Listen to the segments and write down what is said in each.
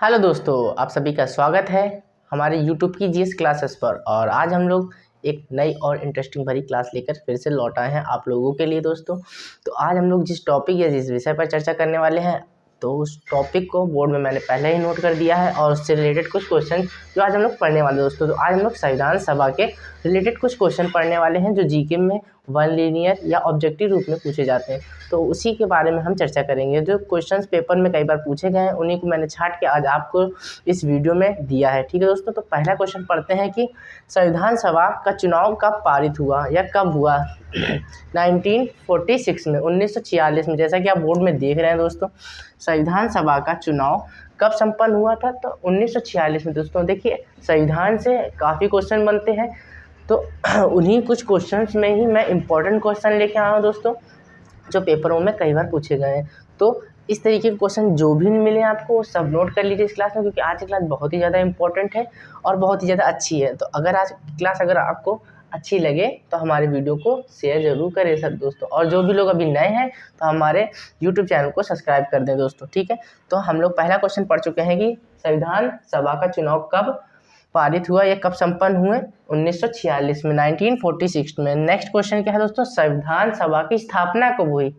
Hello दोस्तों, आप सभी का स्वागत है हमारे यूट्यूब की जीएस क्लासेस पर। और आज हम लोग एक नई और इंटरेस्टिंग भरी क्लास लेकर फिर से लौट आए हैं आप लोगों के लिए दोस्तों। तो आज हम लोग जिस टॉपिक या जिस विषय पर चर्चा करने वाले हैं, तो उस टॉपिक को बोर्ड में मैंने पहले ही नोट कर दिया है और उससे रिलेटेड कुछ क्वेश्चन जो आज हम लोग पढ़ने वाले हैं दोस्तों। तो आज हम लोग संविधान सभा के रिलेटेड कुछ क्वेश्चन पढ़ने वाले हैं जो जीके में वन लीनियर या ऑब्जेक्टिव रूप में पूछे जाते हैं। तो उसी के बारे में हम चर्चा करेंगे। जो क्वेश्चंस पेपर में कई बार पूछे गए हैं उन्हीं को मैंने छांट के आज आपको इस वीडियो में दिया है। ठीक है दोस्तों, तो पहला क्वेश्चन पढ़ते हैं कि संविधान सभा का चुनाव कब पारित हुआ या कब हुआ। 1946 में, 1946 में। जैसा कि आप बोर्ड में देख रहे हैं दोस्तों, संविधान सभा का चुनाव कब संपन्न हुआ था, तो 1946 में। दोस्तों देखिए, संविधान से काफ़ी क्वेश्चन बनते हैं, तो उन्हीं कुछ क्वेश्चंस में ही मैं इम्पोर्टेंट क्वेश्चन लेके आया हूँ दोस्तों, जो पेपरों में कई बार पूछे गए हैं। तो इस तरीके के क्वेश्चन जो भी मिले आपको वो सब नोट कर लीजिए इस क्लास में, क्योंकि आज की क्लास बहुत ही ज़्यादा इंपॉर्टेंट है और बहुत ही ज़्यादा अच्छी है। तो अगर आज की क्लास अगर आपको अच्छी लगे तो हमारे वीडियो को शेयर ज़रूर करें सब दोस्तों। और जो भी लोग अभी नए हैं तो हमारे यूट्यूब चैनल को सब्सक्राइब कर दें दोस्तों। ठीक है, तो हम लोग पहला क्वेश्चन पढ़ चुके हैं कि संविधान सभा का चुनाव कब पारित हुआ या कब संपन्न हुए। 1946 में, 1946 में। नेक्स्ट क्वेश्चन क्या है दोस्तों, संविधान सभा की स्थापना कब हुई।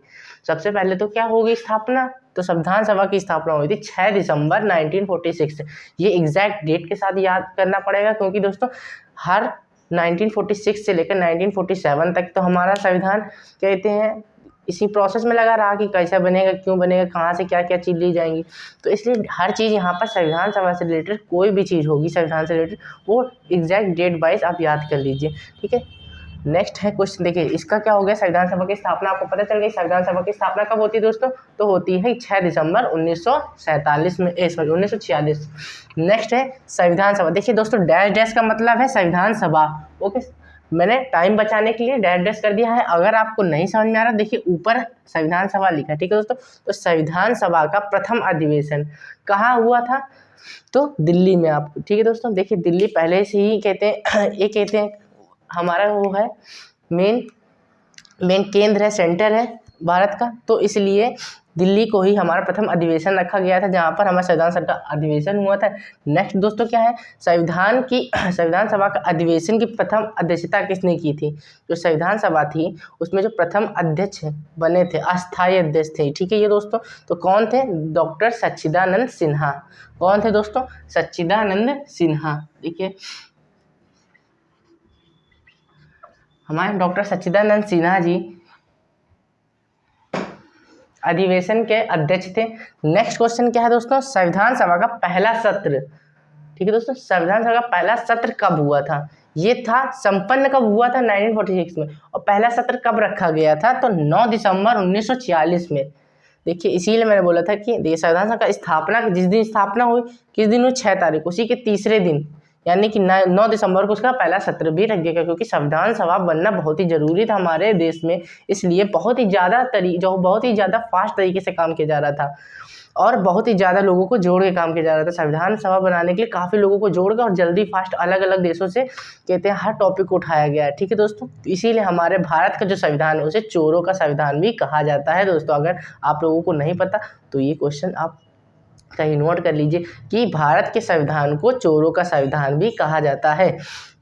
सबसे पहले तो क्या होगी स्थापना, तो संविधान सभा की स्थापना हुई थी 6 दिसंबर 1946। ये एग्जैक्ट डेट के साथ याद करना पड़ेगा, क्योंकि दोस्तों हर 1946 से लेकर 1947 तक तो हमारा संविधान कहते हैं इसी प्रोसेस में लगा रहा कि कैसा बनेगा, क्यों बनेगा, कहाँ से क्या क्या चीज़ ली जाएंगी। तो इसलिए हर चीज़ यहाँ पर संविधान सभा से रिलेटेड कोई भी चीज़ होगी संविधान से रिलेटेड, वो एग्जैक्ट डेट वाइज आप याद कर लीजिए। ठीक है, नेक्स्ट है क्वेश्चन। देखिए इसका क्या हो गया, संविधान सभा की स्थापना आपको पता चल गई। संविधान सभा की स्थापना कब होती है दोस्तों, तो होती है 6 दिसंबर 1947 में, 1946। नेक्स्ट है संविधान सभा। देखिए दोस्तों, डैश डैश का मतलब है संविधान सभा। ओके, मैंने टाइम बचाने के लिए डैश डैश कर दिया है। अगर आपको नहीं समझ में आ रहा, देखिए ऊपर संविधान सभा लिखा है। ठीक है दोस्तों, तो संविधान सभा का प्रथम अधिवेशन कहाँ हुआ था, तो दिल्ली में। आप ठीक है दोस्तों, देखिए दिल्ली पहले से ही कहते हैं ये कहते हैं हमारा वो है मेन केंद्र है, सेंटर है भारत का। तो इसलिए दिल्ली को ही हमारा प्रथम अधिवेशन रखा गया था, जहाँ पर हमारा संविधान सभा का अधिवेशन हुआ था। नेक्स्ट दोस्तों क्या है, संविधान सभा का अधिवेशन की प्रथम अध्यक्षता किसने की थी। जो संविधान सभा थी उसमें जो प्रथम अध्यक्ष बने थे, अस्थायी अध्यक्ष थे। ठीक है ये दोस्तों, तो कौन थे, डॉक्टर सच्चिदानंद सिन्हा। कौन थे दोस्तों, सच्चिदानंद सिन्हा। देखिए हमारे डॉक्टर सच्चिदानंद सिन्हा जी अधिवेशन के अध्यक्ष थे। नेक्स्ट क्वेश्चन क्या है दोस्तों, संविधान सभा का पहला सत्र। ठीक है दोस्तों, संविधान सभा का पहला सत्र कब हुआ था, ये था संपन्न कब हुआ था 1946 में। और पहला सत्र कब रखा गया था, तो 9 दिसंबर 1946 में। देखिए इसीलिए मैंने बोला था कि देखिए संविधान सभा का स्थापना जिस दिन स्थापना हुई, किस दिन हुई, 6 तारीख, उसी के तीसरे दिन यानी कि 9 दिसंबर को उसका पहला सत्र भी रख दिया गया, क्योंकि संविधान सभा बनना बहुत ही जरूरी था हमारे देश में। इसलिए बहुत ही ज़्यादा फास्ट तरीके से काम किया जा रहा था और बहुत ही ज़्यादा लोगों को जोड़ के काम किया जा रहा था। संविधान सभा बनाने के लिए काफ़ी लोगों को जोड़ कर और जल्दी फास्ट अलग अलग देशों से कहते हैं हर टॉपिक को उठाया गया है। ठीक है दोस्तों, इसीलिए हमारे भारत का जो संविधान है उसे चोरों का संविधान भी कहा जाता है दोस्तों। अगर आप लोगों को नहीं पता तो ये क्वेश्चन आप कहीं नोट कर लीजिए कि भारत के संविधान को चोरों का संविधान भी कहा जाता है।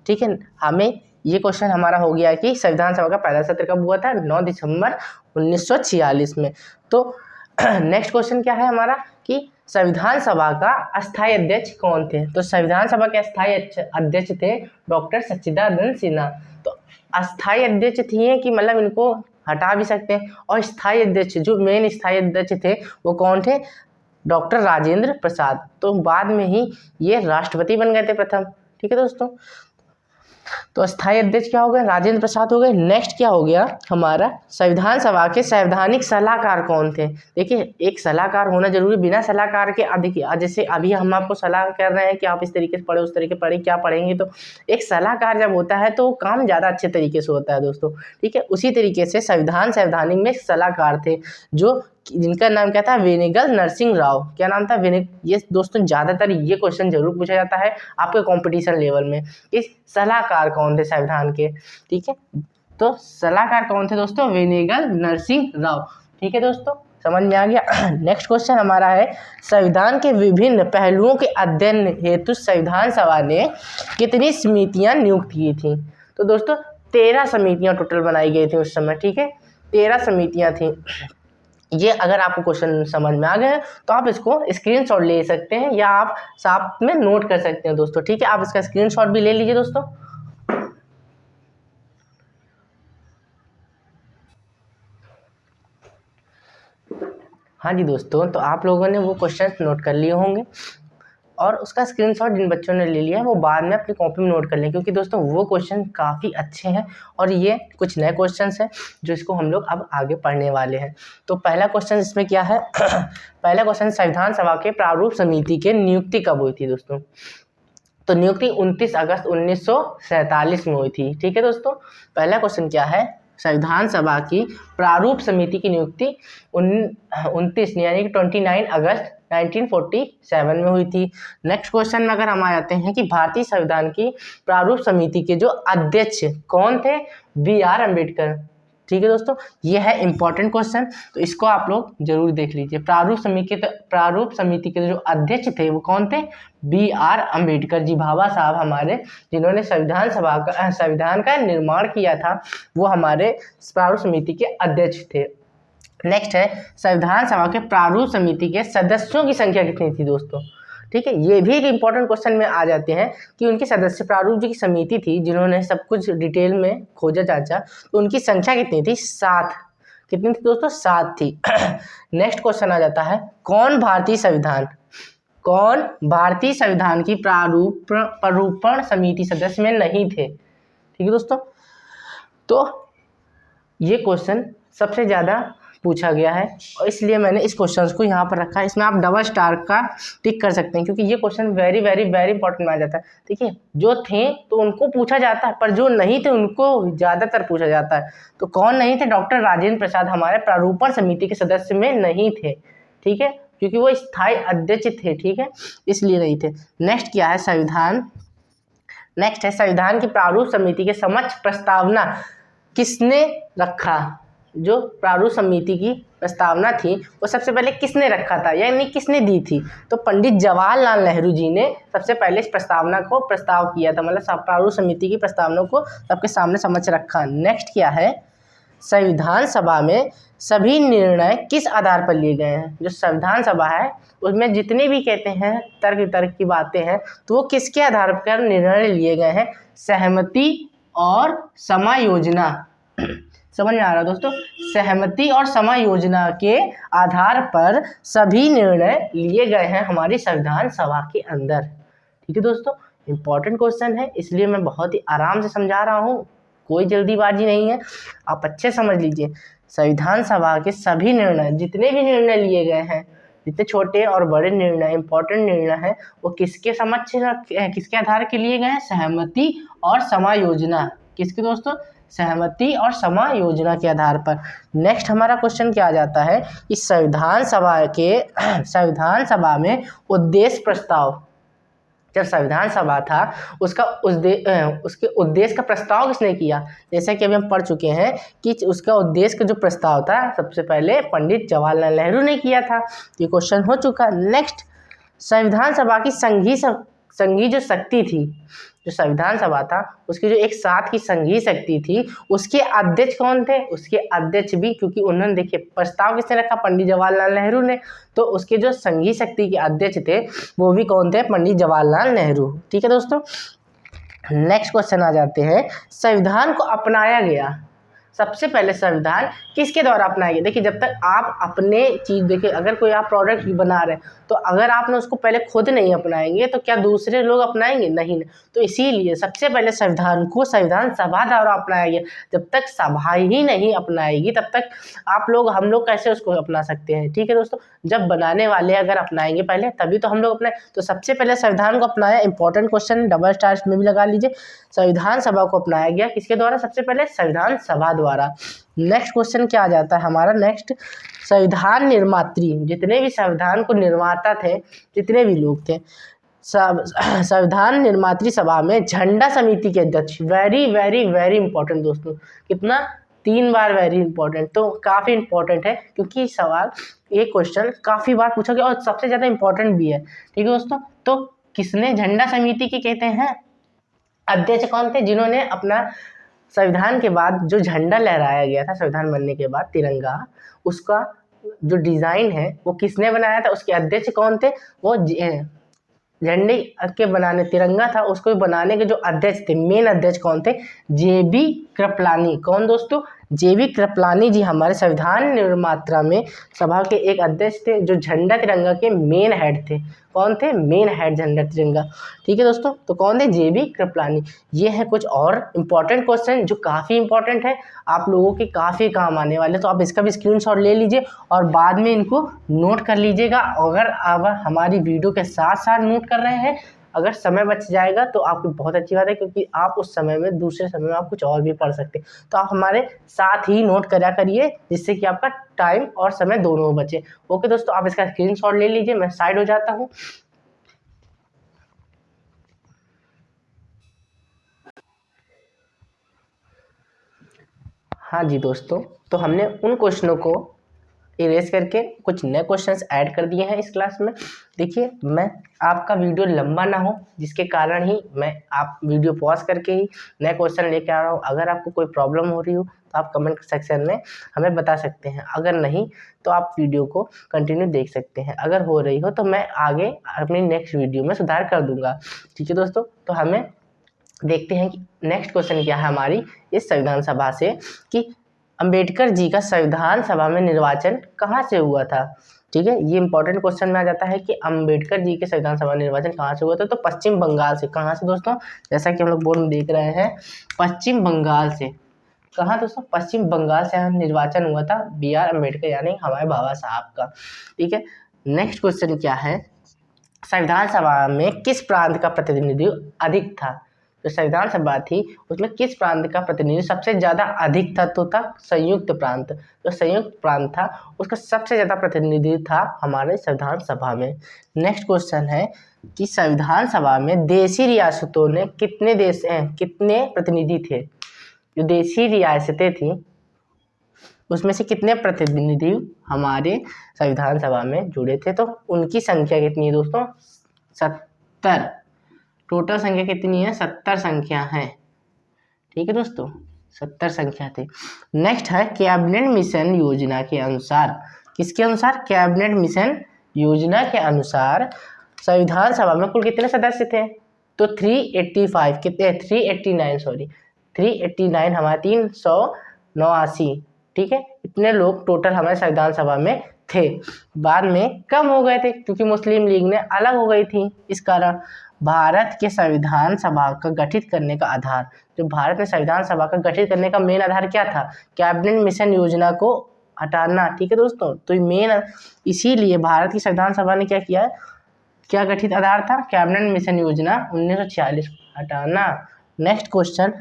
ठीक है, हमें ये क्वेश्चन हमारा हो गया कि संविधान सभा का पहला सत्र कब हुआ था, 9 दिसंबर 1946 में। तो नेक्स्ट क्वेश्चन क्या है हमारा कि संविधान सभा का अस्थायी अध्यक्ष कौन थे। तो संविधान सभा के अस्थायी अध्यक्ष थे डॉक्टर सच्चिदानंद सिन्हा। तो अस्थायी अध्यक्ष थे कि मतलब इनको हटा भी सकते हैं, और स्थायी अध्यक्ष जो मेन स्थायी अध्यक्ष थे वो कौन थे, डॉक्टर राजेंद्र प्रसाद। तो बाद में ही ये राष्ट्रपति बन गए थे प्रथम। ठीक है दोस्तों, तो अस्थायी अध्यक्ष क्या हो गए, राजेंद्र प्रसाद हो गए। नेक्स्ट क्या हो गया हमारा, संविधान सभा के संवैधानिक सलाहकार कौन थे। देखिए एक सलाहकार होना जरूरी, बिना सलाहकार के जैसे अभी हम आपको सलाह कर रहे हैं कि आप इस तरीके से पढ़े, उस तरीके पढ़े, क्या पढ़ेंगे, तो एक सलाहकार जब होता है तो काम ज़्यादा अच्छे तरीके से होता है दोस्तों। ठीक है, उसी तरीके से संवैधानिक में सलाहकार थे जो जिनका नाम क्या था, वेनेगल नरसिंह राव। क्या नाम था, ये दोस्तों ज़्यादातर ये क्वेश्चन जरूर पूछा जाता है आपके कंपटीशन लेवल में कि सलाहकार कौन थे संविधान के। ठीक है, तो सलाहकार कौन थे दोस्तों, वेनेगल नरसिंह राव। ठीक है दोस्तों, समझ में आ गया। नेक्स्ट क्वेश्चन हमारा है, संविधान के विभिन्न पहलुओं के अध्ययन हेतु संविधान सभा ने कितनी समितियां नियुक्त की थी? तो दोस्तों 13 समितियां टोटल बनाई गई थी उस समय, ठीक है, 13 समितियां थी। ये अगर आपको क्वेश्चन समझ में आ गए तो आप इसको स्क्रीनशॉट ले सकते हैं या आप साथ में नोट कर सकते हैं दोस्तों, ठीक है। आप इसका स्क्रीनशॉट भी ले लीजिए दोस्तों। हाँ जी दोस्तों, तो आप लोगों ने वो क्वेश्चन नोट कर लिए होंगे और उसका स्क्रीनशॉट जिन बच्चों ने ले लिया है वो बाद में अपनी कॉपी में नोट कर लें, क्योंकि दोस्तों वो क्वेश्चन काफ़ी अच्छे हैं और ये कुछ नए क्वेश्चंस हैं जो इसको हम लोग अब आगे पढ़ने वाले हैं। तो पहला क्वेश्चन इसमें क्या है पहला क्वेश्चन, संविधान सभा के प्रारूप समिति के नियुक्ति कब हुई थी दोस्तों? तो नियुक्ति 29 अगस्त 1947 में हुई थी, ठीक है दोस्तों। पहला क्वेश्चन क्या है, संविधान सभा की प्रारूप समिति की नियुक्ति 29 यानी कि 29 अगस्त 1947 में हुई थी। नेक्स्ट क्वेश्चन में अगर हम आ जाते हैं कि भारतीय संविधान की प्रारूप समिति के जो अध्यक्ष कौन थे? BR अम्बेडकर, ठीक है दोस्तों। ये है इंपॉर्टेंट क्वेश्चन, तो इसको आप लोग जरूर देख लीजिए। प्रारूप समिति के जो अध्यक्ष थे वो कौन थे? BR अम्बेडकर जी, भाभा साहब हमारे, जिन्होंने संविधान का निर्माण किया था, वो हमारे प्रारूप समिति के अध्यक्ष थे। नेक्स्ट है, संविधान सभा के प्रारूप समिति के सदस्यों की संख्या कितनी थी दोस्तों? ठीक है, ये भी एक इंपॉर्टेंट क्वेश्चन में आ जाते हैं कि उनके सदस्य, प्रारूप जी की समिति थी जिन्होंने सब कुछ डिटेल में खोजा जांचा, तो उनकी संख्या कितनी थी? 7। कितनी थी दोस्तों? 7 थी। नेक्स्ट क्वेश्चन आ जाता है, कौन भारतीय संविधान की प्रारूपण समिति सदस्य में नहीं थे? ठीक है दोस्तों, तो ये क्वेश्चन सबसे ज़्यादा पूछा गया है और इसलिए मैंने इस क्वेश्चन को यहाँ पर रखा है। इसमें आप डबल स्टार का टिक कर सकते हैं क्योंकि ये question very very very important में आ जाता है। ठीक है, जो थे तो उनको पूछा जाता है, पर जो नहीं थे उनको ज़्यादातर पूछा जाता है। तो कौन नहीं थे? डॉक्टर राजेंद्र प्रसाद हमारे प्रारूपण समिति के सदस्य में नहीं थे, ठीक है, क्योंकि वो स्थायी अध्यक्ष थे, ठीक है, इसलिए नहीं थे। नेक्स्ट क्या है, संविधान की प्रारूप समिति के समक्ष प्रस्तावना किसने रखा? जो प्रारूप समिति की प्रस्तावना थी वो सबसे पहले किसने रखा था, यानी किसने दी थी? तो पंडित जवाहरलाल नेहरू जी ने सबसे पहले इस प्रस्तावना को प्रस्ताव किया था, मतलब प्रारूप समिति की प्रस्तावना को सबके सामने समक्ष रखा। नेक्स्ट क्या है, संविधान सभा में सभी निर्णय किस आधार पर लिए गए हैं? जो संविधान सभा है उसमें जितने भी कहते हैं तर्क की बातें हैं तो वो किसके आधार पर निर्णय लिए गए हैं? सहमति और समायोजना। समझ में आ रहा है दोस्तों? सहमति और समायोजना के आधार पर सभी निर्णय लिए गए हैं हमारी संविधान सभा के अंदर। ठीक है दोस्तों, इंपॉर्टेंट क्वेश्चन है इसलिए मैं बहुत ही आराम से समझा रहा हूँ, कोई जल्दीबाजी नहीं है, आप अच्छे समझ लीजिए। संविधान सभा के सभी निर्णय, जितने भी निर्णय लिए गए हैं, जितने छोटे और बड़े निर्णय, इंपॉर्टेंट निर्णय हैं, वो किसके समक्ष किसके आधार के लिए गए हैं? सहमति और समायोजना। किसके दोस्तों? सहमति और समायोजना के आधार पर। नेक्स्ट हमारा क्वेश्चन क्या आ जाता है कि संविधान सभा में उद्देश्य प्रस्ताव, जब संविधान सभा था उसके उद्देश्य का प्रस्ताव किसने किया? जैसा कि अभी हम पढ़ चुके हैं कि उसका उद्देश्य का जो प्रस्ताव था सबसे पहले पंडित जवाहरलाल नेहरू ने किया था। ये क्वेश्चन हो चुका। नेक्स्ट, संविधान सभा की संघीय जो शक्ति थी, जो संविधान सभा था उसकी जो एक साथ की संघीय शक्ति थी, उसके अध्यक्ष कौन थे? उसके अध्यक्ष भी, क्योंकि उन्होंने देखिए प्रस्ताव किसने रखा? पंडित जवाहरलाल नेहरू ने, तो उसके जो संघीय शक्ति के अध्यक्ष थे वो भी कौन थे? पंडित जवाहरलाल नेहरू। ठीक है दोस्तों, नेक्स्ट क्वेश्चन आ जाते हैं, संविधान को अपनाया गया, सबसे पहले संविधान किसके द्वारा अपनाया गया? देखिए, जब तक आप अपने चीज़, देखिए अगर कोई आप प्रोडक्ट बना रहे हैं तो अगर आपने उसको पहले खुद नहीं अपनाएंगे तो क्या दूसरे लोग अपनाएंगे? नहीं। तो इसीलिए सबसे पहले संविधान को संविधान सभा द्वारा अपनाया गया। जब तक सभा ही नहीं अपनाएगी तब तक हम लोग कैसे उसको अपना सकते हैं? ठीक है दोस्तों, जब बनाने वाले अगर अपनाएंगे पहले तभी तो हम लोग अपनाए। तो सबसे पहले संविधान को अपनाया, इंपॉर्टेंट क्वेश्चन, डबल स्टार में भी लगा लीजिए। संविधान सभा को अपनाया गया किसके द्वारा? सबसे पहले संविधान सभा द्वारा। नेक्स्ट क्वेश्चन क्या आ जाता है हमारा? नेक्स्ट, संविधान निर्मात्री, जितने भी संविधान को निर्माता थे, जितने भी लोग थे, संविधान निर्मात्री सभा में झंडा समिति के अध्यक्ष, वेरी वेरी वेरी इंपॉर्टेंट दोस्तों, कितना 3 बार वेरी इंपॉर्टेंट, तो काफ़ी इंपॉर्टेंट है क्योंकि सवाल ये क्वेश्चन काफ़ी बार पूछा गया और सबसे ज़्यादा इंपॉर्टेंट भी है। ठीक है दोस्तों, तो किसने झंडा समिति के कहते हैं अध्यक्ष कौन थे, जिन्होंने अपना संविधान के बाद जो झंडा लहराया गया था संविधान बनने के बाद तिरंगा, उसका जो डिज़ाइन है वो किसने बनाया था, उसके अध्यक्ष कौन थे, वो झंडे के बनाने तिरंगा था उसको बनाने के जो अध्यक्ष थे, मेन अध्यक्ष कौन थे, जेबी कृपलानी। कौन दोस्तों, जेबी कृपलानी जी हमारे संविधान निर्माता में सभा के एक अध्यक्ष थे जो झंडा तिरंगा के मेन हेड थे। कौन थे, मेन हेड झंडा तिरंगा। ठीक है दोस्तों, तो कौन थे, जेबी कृपलानी। ये है कुछ और इम्पॉर्टेंट क्वेश्चन जो काफ़ी इंपॉर्टेंट है, आप लोगों के काफ़ी काम आने वाले, तो आप इसका भी स्क्रीनशॉट ले लीजिए और बाद में इनको नोट कर लीजिएगा। अगर आप हमारी वीडियो के साथ साथ नोट कर रहे हैं, अगर समय बच जाएगा तो आपकी बहुत अच्छी बात है, क्योंकि आप उस समय में दूसरे समय में आप कुछ और भी पढ़ सकते हैं। तो आप हमारे साथ ही नोट करा करिए जिससे कि आपका टाइम और समय दोनों बचे। ओके दोस्तों, आप इसका स्क्रीनशॉट ले लीजिए, मैं साइड हो जाता हूँ। हाँ जी दोस्तों, तो हमने उन क्वेश्चनों को इरेज करके कुछ नए क्वेश्चंस ऐड कर दिए हैं इस क्लास में। देखिए, मैं आपका वीडियो लंबा ना हो जिसके कारण ही मैं आप वीडियो पॉज करके ही नए क्वेश्चन लेके आ रहा हूँ। अगर आपको कोई प्रॉब्लम हो रही हो तो आप कमेंट सेक्शन में हमें बता सकते हैं, अगर नहीं तो आप वीडियो को कंटिन्यू देख सकते हैं। अगर हो रही हो तो मैं आगे अपनी नेक्स्ट वीडियो में सुधार कर दूंगा। ठीक है दोस्तों, तो हमें देखते हैं कि नेक्स्ट क्वेश्चन क्या है हमारी इस संविधान सभा से, कि अंबेडकर जी का संविधान सभा में निर्वाचन कहाँ से हुआ था। ठीक है, ये इंपॉर्टेंट क्वेश्चन में आ जाता है कि अंबेडकर जी के संविधान सभा निर्वाचन कहाँ से हुआ था, तो पश्चिम बंगाल से। कहाँ से दोस्तों, जैसा कि हम लोग बोर्ड में देख रहे हैं, पश्चिम बंगाल से। कहाँ दोस्तों, पश्चिम बंगाल से निर्वाचन हुआ था BR अम्बेडकर यानी हमारे बाबा साहब का। ठीक है, नेक्स्ट क्वेश्चन क्या है, संविधान सभा में किस प्रांत का प्रतिनिधित्व अधिक था। जो संविधान सभा थी उसमें किस प्रांत का प्रतिनिधित्व सबसे ज़्यादा अधिक था, तो था संयुक्त प्रांत। जो संयुक्त प्रांत था उसका सबसे ज़्यादा प्रतिनिधित्व था हमारे संविधान सभा में। नेक्स्ट क्वेश्चन है कि संविधान सभा में देशी रियासतों ने कितने प्रतिनिधि थे। जो देशी रियासतें थी उसमें से कितने प्रतिनिधि हमारे संविधान सभा में जुड़े थे, तो उनकी संख्या कितनी है दोस्तों, 70। टोटल संख्या कितनी है, 70 संख्या है। ठीक है दोस्तों, 70 संख्या थी। नेक्स्ट है कैबिनेट मिशन योजना के अनुसार, किसके अनुसार, कैबिनेट मिशन योजना के अनुसार संविधान सभा में कुल कितने सदस्य थे, तो 385 कितने 389 हमारे 389। ठीक है, इतने लोग टोटल हमारे संविधान सभा में थे। बाद में कम हो गए थे क्योंकि मुस्लिम लीग ने अलग हो गई थी। इस कारण भारत के संविधान सभा का गठित करने का आधार, जो भारत में संविधान सभा का गठित करने का मेन आधार क्या था, कैबिनेट मिशन योजना को हटाना। ठीक है दोस्तों, तो मेन इसीलिए भारत की संविधान सभा ने क्या किया, क्या गठित आधार था, कैबिनेट मिशन योजना 1946 हटाना। नेक्स्ट क्वेश्चन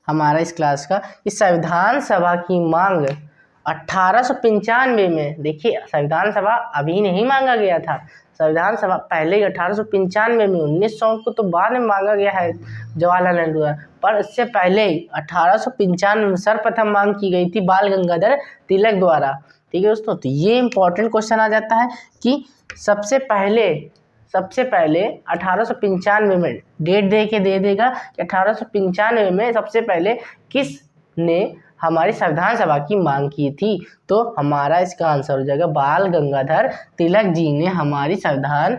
हमारा इस क्लास का, इस संविधान सभा की मांग 1895 में, देखिए संविधान सभा अभी नहीं मांगा गया था, संविधान सभा पहले ही 1895 में, 1900 को तो बाद में मांगा गया है जवाहरलाल नेहरू द्वारा, पर इससे पहले ही 1895 में सर्वप्रथम मांग की गई थी बाल गंगाधर तिलक द्वारा। ठीक है दोस्तों, तो ये इंपॉर्टेंट क्वेश्चन आ जाता है कि सबसे पहले 1895 में, डेट दे के दे देगा कि 1895 में सबसे पहले किस ने हमारी संविधान सभा की मांग की थी, तो हमारा इसका आंसर हो जाएगा बाल गंगाधर तिलक जी ने हमारी संविधान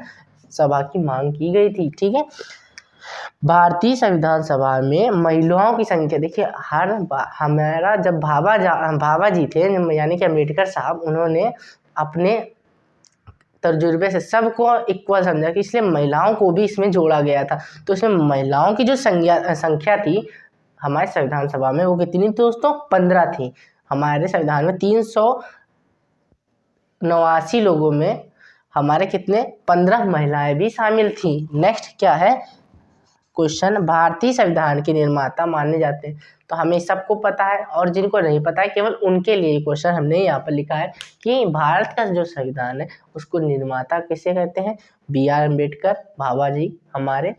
सभा की मांग की गई थी। ठीक है, भारतीय संविधान सभा में महिलाओं की संख्या, देखिए हमारा जब भाभा जी थे यानी कि अम्बेडकर साहब, उन्होंने अपने तजुर्बे से सबको इक्वल समझा कि इसलिए महिलाओं को भी इसमें जोड़ा गया था। तो इसमें महिलाओं की जो संख्या थी हमारे संविधान सभा में वो कितनी थी दोस्तों, 15 थी। हमारे संविधान में 389 लोगों में हमारे कितने 15 महिलाएं भी शामिल थी। नेक्स्ट क्या है क्वेश्चन, भारतीय संविधान के निर्माता माने जाते हैं, तो हमें सबको पता है और जिनको नहीं पता है केवल उनके लिए क्वेश्चन हमने यहाँ पर लिखा है कि भारत का जो संविधान है उसको निर्माता किसे कहते हैं, BR अम्बेडकर भाभा जी हमारे।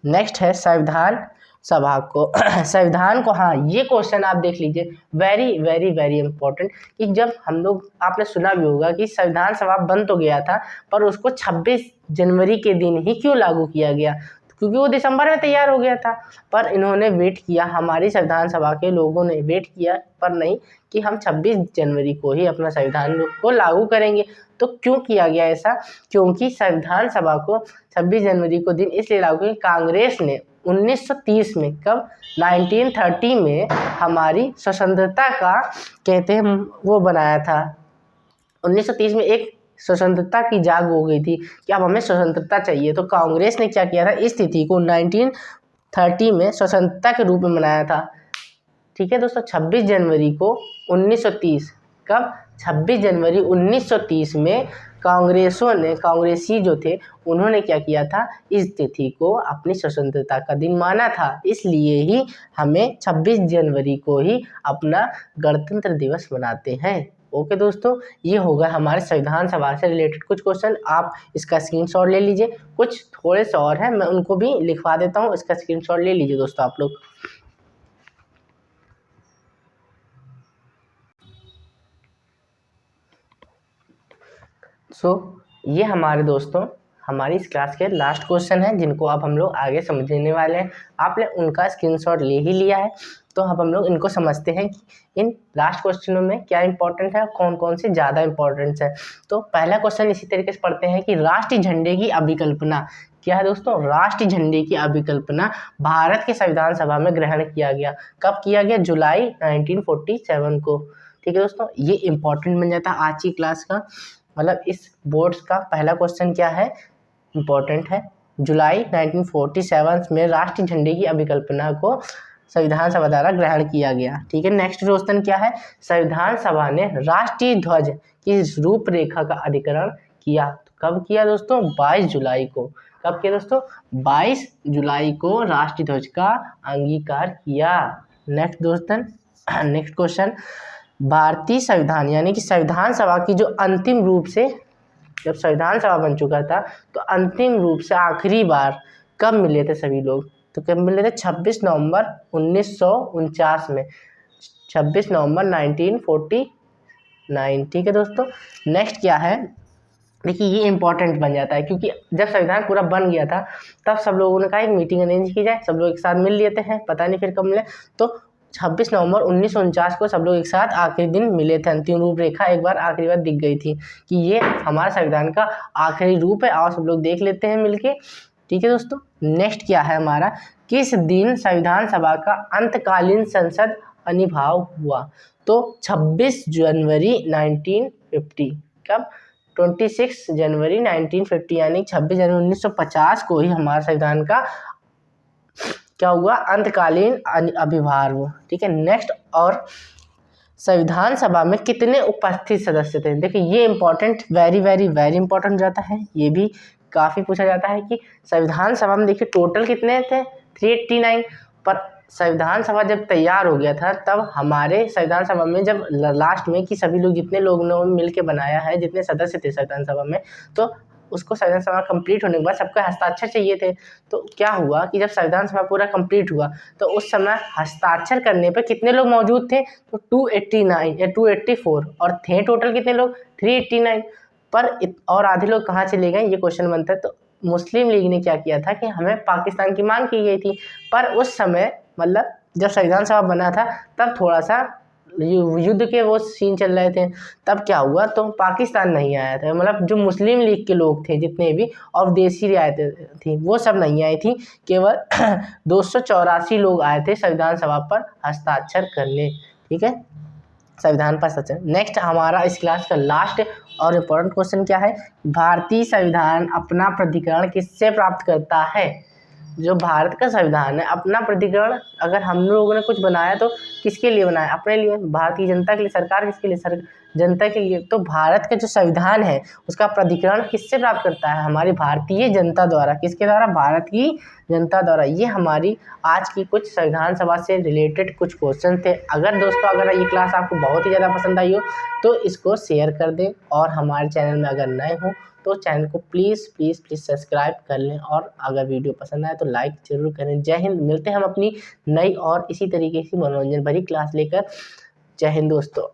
नेक्स्ट है संविधान सभा को संविधान को, हाँ ये क्वेश्चन आप देख लीजिए, वेरी वेरी वेरी इंपॉर्टेंट, कि जब हम लोग, आपने सुना भी होगा कि संविधान सभा बन तो गया था पर उसको 26 जनवरी के दिन ही क्यों लागू किया गया, क्योंकि वो दिसंबर में तैयार हो गया था। पर इन्होंने वेट किया, हमारी संविधान सभा के लोगों ने वेट किया, पर नहीं कि हम 26 जनवरी को ही अपना संविधान को लागू करेंगे। तो क्यों किया गया ऐसा, क्योंकि संविधान सभा को 26 जनवरी को दिन इसलिए लागू किया, कांग्रेस ने 1930 में, कब, 1930 में हमारी स्वतंत्रता का कहते हैं वो बनाया था। 1930 में एक स्वतंत्रता की जाग हो गई थी कि अब हमें स्वतंत्रता चाहिए, तो कांग्रेस ने क्या किया था, इस तिथि को 1930 में स्वतंत्रता के रूप में मनाया था। ठीक है दोस्तों, 26 जनवरी को 1930, कब, 26 जनवरी 1930 में कांग्रेसी जो थे उन्होंने क्या किया था, इस तिथि को अपनी स्वतंत्रता का दिन माना था। इसलिए ही हमें 26 जनवरी को ही अपना गणतंत्र दिवस मनाते हैं। ओके दोस्तों, ये होगा हमारे संविधान सभा से रिलेटेड कुछ क्वेश्चन। आप इसका स्क्रीनशॉट ले लीजिए, कुछ थोड़े से और हैं, मैं उनको भी लिखवा देता हूँ, इसका स्क्रीनशॉट ले लीजिए दोस्तों आप लोग। ये हमारे दोस्तों हमारी इस क्लास के लास्ट क्वेश्चन हैं, जिनको अब हम लोग आगे समझने वाले हैं। आपने उनका स्क्रीनशॉट ले ही लिया है, तो अब हम लोग इनको समझते हैं कि इन लास्ट क्वेश्चनों में क्या इंपॉर्टेंट है, कौन कौन से ज़्यादा इंपॉर्टेंट है। तो पहला क्वेश्चन इसी तरीके से पढ़ते हैं कि राष्ट्रीय झंडे की अभिकल्पना क्या है दोस्तों। राष्ट्रीय झंडे की अभिकल्पना भारत के संविधान सभा में ग्रहण किया गया। कब किया गया, जुलाई 1947 को। ठीक है दोस्तों, ये इंपॉर्टेंट बन जाता है आज की क्लास का, मतलब इस बोर्ड्स का पहला क्वेश्चन क्या है, इंपॉर्टेंट है। जुलाई 1947 में राष्ट्रीय झंडे की अभिकल्पना को संविधान सभा द्वारा ग्रहण किया गया। ठीक है, नेक्स्ट क्वेश्चन क्या है, संविधान सभा ने राष्ट्रीय ध्वज की रूपरेखा का अधिग्रहण किया। कब किया दोस्तों, 22 जुलाई को। कब किया दोस्तों, 22 जुलाई को राष्ट्रीय ध्वज का अंगीकार किया। नेक्स्ट दोस्तों, नेक्स्ट क्वेश्चन, भारतीय संविधान यानी कि संविधान सभा की जो अंतिम रूप से, जब संविधान सभा बन चुका था तो अंतिम रूप से आखिरी बार कब मिले थे सभी लोग, तो कब मिले थे, 26 नवंबर 1949 में, 26 नवंबर 1949। ठीक है दोस्तों, नेक्स्ट क्या है, देखिए ये इंपॉर्टेंट बन जाता है, क्योंकि जब संविधान पूरा बन गया था तब सब लोगों ने कहा एक मीटिंग अरेंज की जाए, सब लोग एक साथ मिल लेते हैं, पता नहीं फिर कब मिले। तो 26 नवंबर 1949 को सब लोग एक साथ आखिरी दिन मिले थे, अंतिम रूपरेखा एक बार आखिरी बार दिख गई थी कि ये हमारा संविधान का आखिरी रूप है, और सब लोग देख लेते हैं मिलके। ठीक है दोस्तों, नेक्स्ट क्या है हमारा, किस दिन संविधान सभा का अंतकालीन संसद अनिभाव हुआ, तो 26 जनवरी 1950। कब, 26 जनवरी 1950 यानी 26 जनवरी 1950 को ही हमारा संविधान का क्या हुआ, अंतकालीन अभिभाव। ठीक है, नेक्स्ट, और संविधान सभा में कितने उपस्थित सदस्य थे। देखिए ये important, very very very important जाता है, ये भी काफ़ी पूछा जाता है कि संविधान सभा में देखिए टोटल कितने थे, 389। पर संविधान सभा जब तैयार हो गया था तब हमारे संविधान सभा में जब लास्ट में कि सभी लोग, जितने लोगों ने मिल के बनाया है, जितने सदस्य थे संविधान सभा में, तो उसको संविधान सभा कंप्लीट होने के बाद सबका हस्ताक्षर चाहिए थे। तो क्या हुआ कि जब संविधान सभा पूरा कंप्लीट हुआ तो उस समय हस्ताक्षर करने पर कितने लोग मौजूद थे, तो 289 या 284, और थे टोटल कितने लोग, 389। पर और आधे लोग कहाँ चले गए, ये क्वेश्चन बनता है। तो मुस्लिम लीग ने क्या किया था कि हमें पाकिस्तान की मांग की गई थी, पर उस समय मतलब जब संविधान सभा बना था तब थोड़ा सा युद्ध के वो सीन चल रहे थे, तब क्या हुआ, तो पाकिस्तान नहीं आया था, मतलब जो मुस्लिम लीग के लोग थे जितने भी और देसी रियायतें थी वो सब नहीं आई थी, केवल 284 लोग आए थे संविधान सभा पर हस्ताक्षर करने। ठीक है, संविधान पर हस्ताक्षर। नेक्स्ट हमारा इस क्लास का लास्ट और इम्पोर्टेंट क्वेश्चन क्या है, भारतीय संविधान अपना प्राधिकरण किससे प्राप्त करता है। जो भारत का संविधान है अपना प्राधिकरण, अगर हम लोगों ने कुछ बनाया तो किसके लिए बनाया, अपने लिए, भारत की जनता के लिए, सरकार किसके लिए, जनता के लिए। तो भारत का जो संविधान है उसका प्राधिकरण किससे प्राप्त करता है, हमारी भारतीय जनता द्वारा। किसके द्वारा, भारत की जनता द्वारा। ये हमारी आज की कुछ संविधान सभा से रिलेटेड कुछ क्वेश्चन थे। अगर दोस्तों अगर ये क्लास आपको बहुत ही ज़्यादा पसंद आई हो तो इसको शेयर कर दें, और हमारे चैनल में अगर नए हो तो चैनल को प्लीज़ प्लीज़ प्लीज़ सब्सक्राइब कर लें, और अगर वीडियो पसंद आए तो लाइक ज़रूर करें। जय हिंद। मिलते हैं हम अपनी नई और इसी तरीके की मनोरंजन भरी क्लास लेकर। जय हिंद दोस्तों।